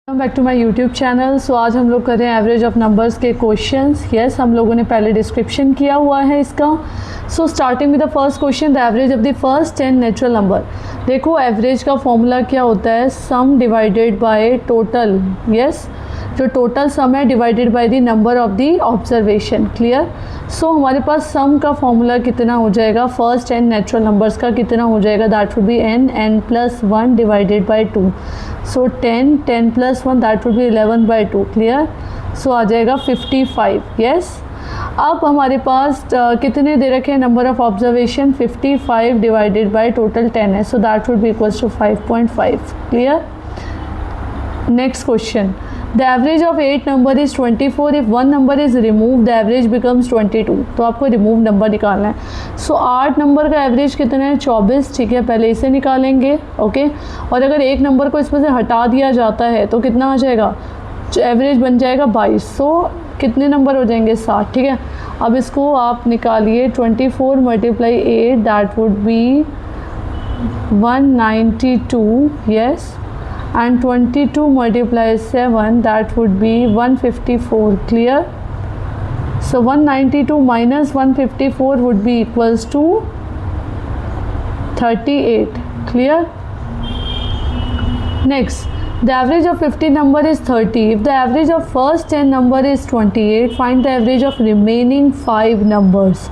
Welcome back to my YouTube channel. So आज हम लोग कर रहे हैं एवरेज ऑफ नंबर्स के क्वेश्चंस। यस, हम लोगों ने पहले डिस्क्रिप्शन किया हुआ है इसका। So starting with the first question, the average of the first 10 natural number. देखो एवरेज का फॉर्मूला क्या होता है, sum divided by total. Yes, जो टोटल सम है divided by the number of the observation. Clear. So हमारे पास सम का फॉर्मूला कितना हो जाएगा, फर्स्ट 10 नेचुरल नंबर्स का कितना हो जाएगा, that would be n plus 1 divided by 2। So 10 plus 1 that would be 11 by 2। Clear. So आ जाएगा 55। यस, अब हमारे पास कितने दे रखे हैं number of observation, 55 divided by total 10 है। So that would be equals to 5.5। Clear. Next question, the average of 8 number is 24। If one number is remove the average becomes 22। तो आपको रिमूव नंबर निकालना है। सो 8 नंबर का average कितना है, 24। ठीक है, पहले इसे निकालेंगे। ओके, और अगर एक नंबर को इसमें से हटा दिया जाता है तो कितना आ जाएगा, एवरेज बन जाएगा 22। सो कितने नंबर हो जाएंगे, 60। ठीक है, अब इसको आप निकालिए, 24 multiply 8 that would B 192। Yes, and 22 multiplies 7 that would be 154. Clear. So 192 minus 154 would be equals to 38. Clear. Next, the average of 50 number is 30. If the average of first 10 number is 28, find the average of remaining 5 numbers.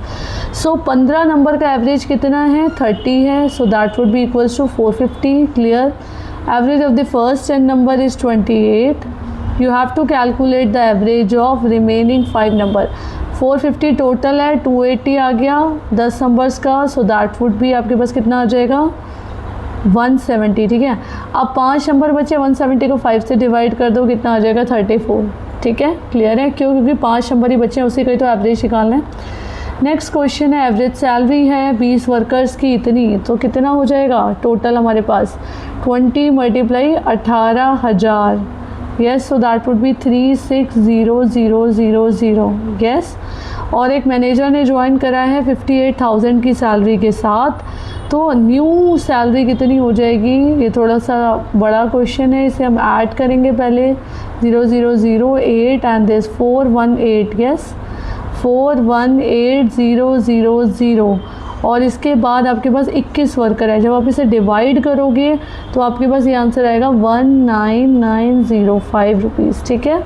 So 15 number का average कितना है, 30 है। So that would be equals to 450. Clear. Average of the first 10 number is 28. You have to calculate the average of remaining 5 number. 450 total है, 280 आ गया 10 numbers का। सो that would भी आपके पास कितना आ जाएगा, 170। ठीक है, अब 5 नंबर बचे, 170 को 5 से डिवाइड कर दो, कितना आ जाएगा 34। ठीक है, क्लियर है, क्यों, क्योंकि 5 नंबर ही बचे हैं, उसी का ही तो एवरेज निकालना है। नेक्स्ट क्वेश्चन है, एवरेज सैलरी है 20 वर्कर्स की इतनी, तो कितना हो जाएगा टोटल हमारे पास, 20 multiply 18,000। Yes, so that would B 360000। Yes, और एक मैनेजर ने ज्वाइन करा है 58,000 की सैलरी के साथ, तो न्यू सैलरी कितनी हो जाएगी। ये थोड़ा सा बड़ा क्वेश्चन है, इसे हम ऐड करेंगे पहले, 0008 एंड दिस 418। यस, 418000, और इसके बाद आपके पास 21 वर्कर है। जब आप इसे डिवाइड करोगे तो आपके पास ये आंसर आएगा 19905 रुपीज़। ठीक है,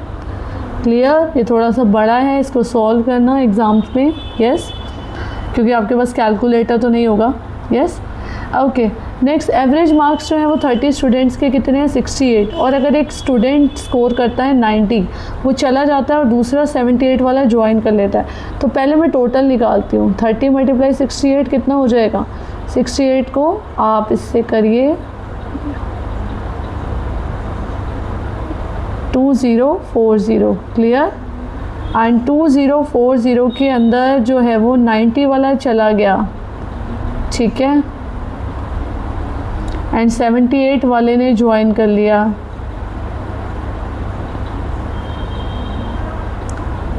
क्लियर। ये थोड़ा सा बड़ा है, इसको सॉल्व करना एग्ज़ाम्स में। यस, क्योंकि आपके पास कैलकुलेटर तो नहीं होगा। Yes, okay. Next, average marks जो है वो 30 स्टूडेंट्स के कितने हैं, 68। और अगर एक स्टूडेंट स्कोर करता है 90, वो चला जाता है और दूसरा 78 वाला ज्वाइन कर लेता है, तो पहले मैं टोटल निकालती हूँ। 30 मल्टीप्लाई 68 कितना हो जाएगा, 68 को आप इससे करिए 2040। क्लियर। एंड 2040 के अंदर जो है वो 90 वाला चला गया। ठीक है, एंड 78 वाले ने ज्वाइन कर लिया।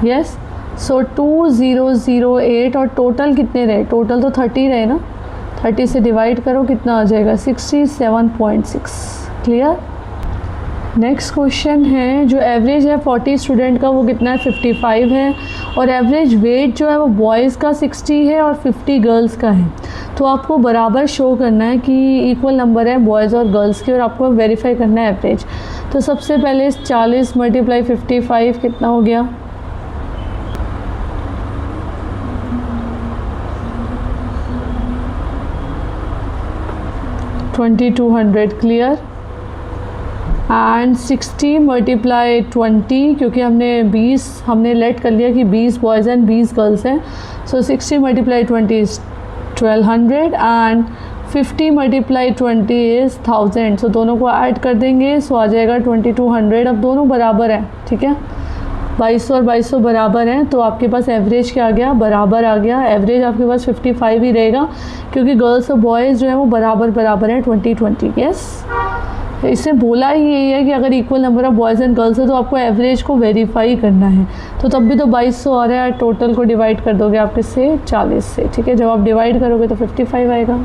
यस, सो 2008, और टोटल कितने रहे, टोटल तो 30 रहे ना, 30 से डिवाइड करो, कितना आ जाएगा 67.6। क्लियर। नेक्स्ट क्वेश्चन है, जो एवरेज है 40 स्टूडेंट का वो कितना है, 55 है, और एवरेज वेट जो है वो बॉयज़ का 60 है और 50 गर्ल्स का है। तो आपको बराबर शो करना है कि इक्वल नंबर है बॉयज़ और गर्ल्स के, और आपको वेरीफाई करना है एवरेज। तो सबसे पहले 40 मल्टीप्लाई 55 कितना हो गया, 2200। क्लियर। एंड 60 मल्टीप्लाई 20, क्योंकि हमने लेट कर लिया कि 20 बॉयज़ एंड 20 गर्ल्स हैं। सो 60 multiply 20 is 1200 and 50 multiply 20 is 1000। सो दोनों को ऐड कर देंगे, सो आ जाएगा 2200। अब दोनों बराबर हैं। ठीक है, 2200 और 2200 बराबर हैं, तो आपके पास एवरेज क्या आ गया, बराबर आ गया। एवरेज आपके पास 55 ही रहेगा, क्योंकि गर्ल्स और बॉयज़ जो है वो बराबर हैं 20-20। यस, इससे बोला ही यही है कि अगर equal number of boys and girls है तो आपको एवरेज को वेरीफाई करना है। तो तब भी तो 2200 आ रहा है, टोटल को डिवाइड कर दोगे आप किससे, 40 से। ठीक है, जब आप डिवाइड करोगे तो 55 आएगा।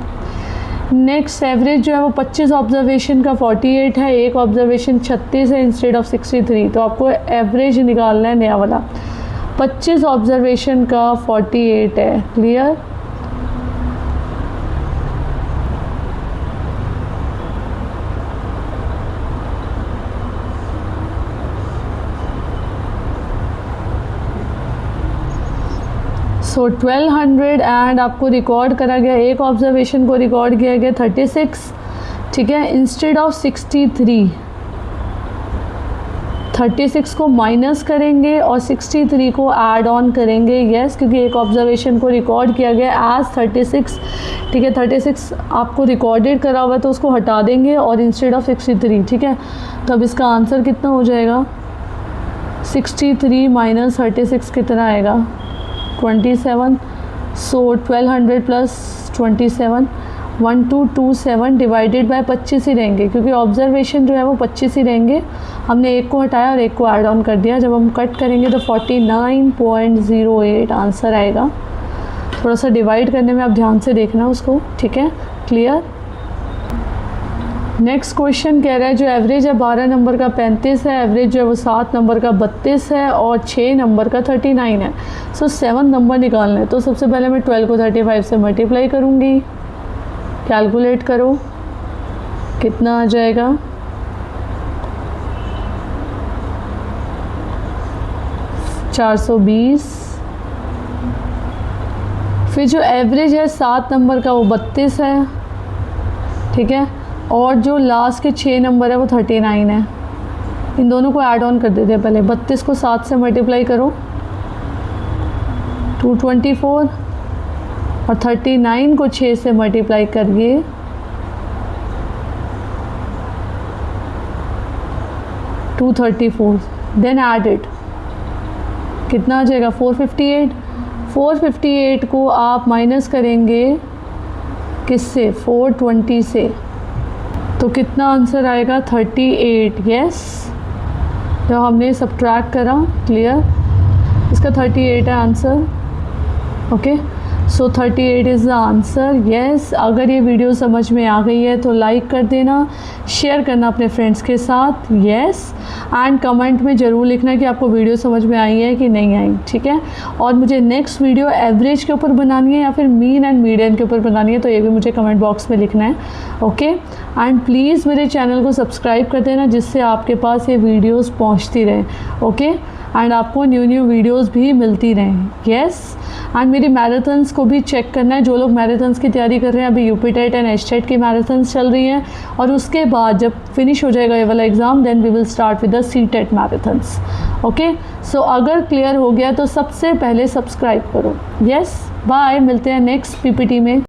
नेक्स्ट एवरेज जो है वो 25 ऑब्जर्वेशन का 48 है, एक ऑब्जर्वेशन 36 है इंस्टेड ऑफ 63। तो आपको एवरेज निकालना है नया वाला। 25 ऑब्जर्वेशन का 48 है। क्लियर? सो 1200 एंड आपको रिकॉर्ड करा गया, एक ऑब्जर्वेशन को रिकॉर्ड किया गया 36, ठीक है, इंस्टेड ऑफ 63। 36 को माइनस करेंगे और 63 को ऐड ऑन करेंगे। यस, क्योंकि एक ऑब्जर्वेशन को रिकॉर्ड किया गया एज 36, ठीक है, 36 आपको रिकॉर्डेड करा हुआ है तो उसको हटा देंगे और इंस्टेड ऑफ 63, ठीक है। तो अब इसका आंसर कितना हो जाएगा? 63 माइनस 36 कितना आएगा? 27। सो 1200 प्लस 27, 1227 डिवाइडेड बाय 25 ही रहेंगे, क्योंकि ऑब्जर्वेशन जो है वो 25 ही रहेंगे। हमने एक को हटाया और एक को ऐड ऑन कर दिया। जब हम कट करेंगे तो 49.08 आंसर आएगा। थोड़ा सा डिवाइड करने में आप ध्यान से देखना उसको, ठीक है। क्लियर? नेक्स्ट क्वेश्चन कह रहा है जो एवरेज है 12 नंबर का 35 है, एवरेज जो है वो 7 नंबर का 32 है और 6 नंबर का 39 है। सो 7 नंबर निकालना है। तो सबसे पहले मैं 12 को 35 से मल्टीप्लाई करूँगी। कैलकुलेट करो कितना आ जाएगा? 420। फिर जो एवरेज है 7 नंबर का वो 32 है, ठीक है, और जो लास्ट के 6 नंबर है वो 39 है। इन दोनों को ऐड ऑन कर देते हैं पहले। 32 को 7 से मल्टीप्लाई करो 224 और 39 को 6 से मल्टीप्लाई करिए 234। देन ऐड इट, कितना आ जाएगा? 458। 458 को आप माइनस करेंगे किससे? 420 से। तो कितना आंसर आएगा? 38। यस, जब हमने सब्ट्रैक्ट करा। क्लियर? इसका 38 है answer. Okay, so 38 is the answer. Yes, अगर ये वीडियो समझ में आ गई है तो लाइक कर देना, शेयर करना अपने फ्रेंड्स के साथ। यस, एंड कमेंट में ज़रूर लिखना कि आपको वीडियो समझ में आई है कि नहीं आई, ठीक है। और मुझे नेक्स्ट वीडियो एवरेज के ऊपर बनानी है या फिर मीन एंड मीडियन के ऊपर बनानी है, तो ये भी मुझे कमेंट बॉक्स में लिखना है। ओके, एंड प्लीज़ मेरे चैनल को सब्सक्राइब कर देना जिससे आपके पास ये वीडियोस पहुंचती रहें। ओके, एंड आपको न्यू वीडियोस भी मिलती रहें। यस, एंड मेरी मैराथन्स को भी चेक करना है। जो लोग मैराथन्स की तैयारी कर रहे हैं, अभी यूपीटेट एंड एचटेट की मैराथन्स चल रही हैं, और उसके बाद जब फिनिश हो जाएगा ये वाला exam, then we will start with the CTET marathons. Okay, so अगर क्लियर हो गया तो सबसे पहले सब्सक्राइब करो। यस, बाय, मिलते हैं नेक्स्ट पीपीटी में।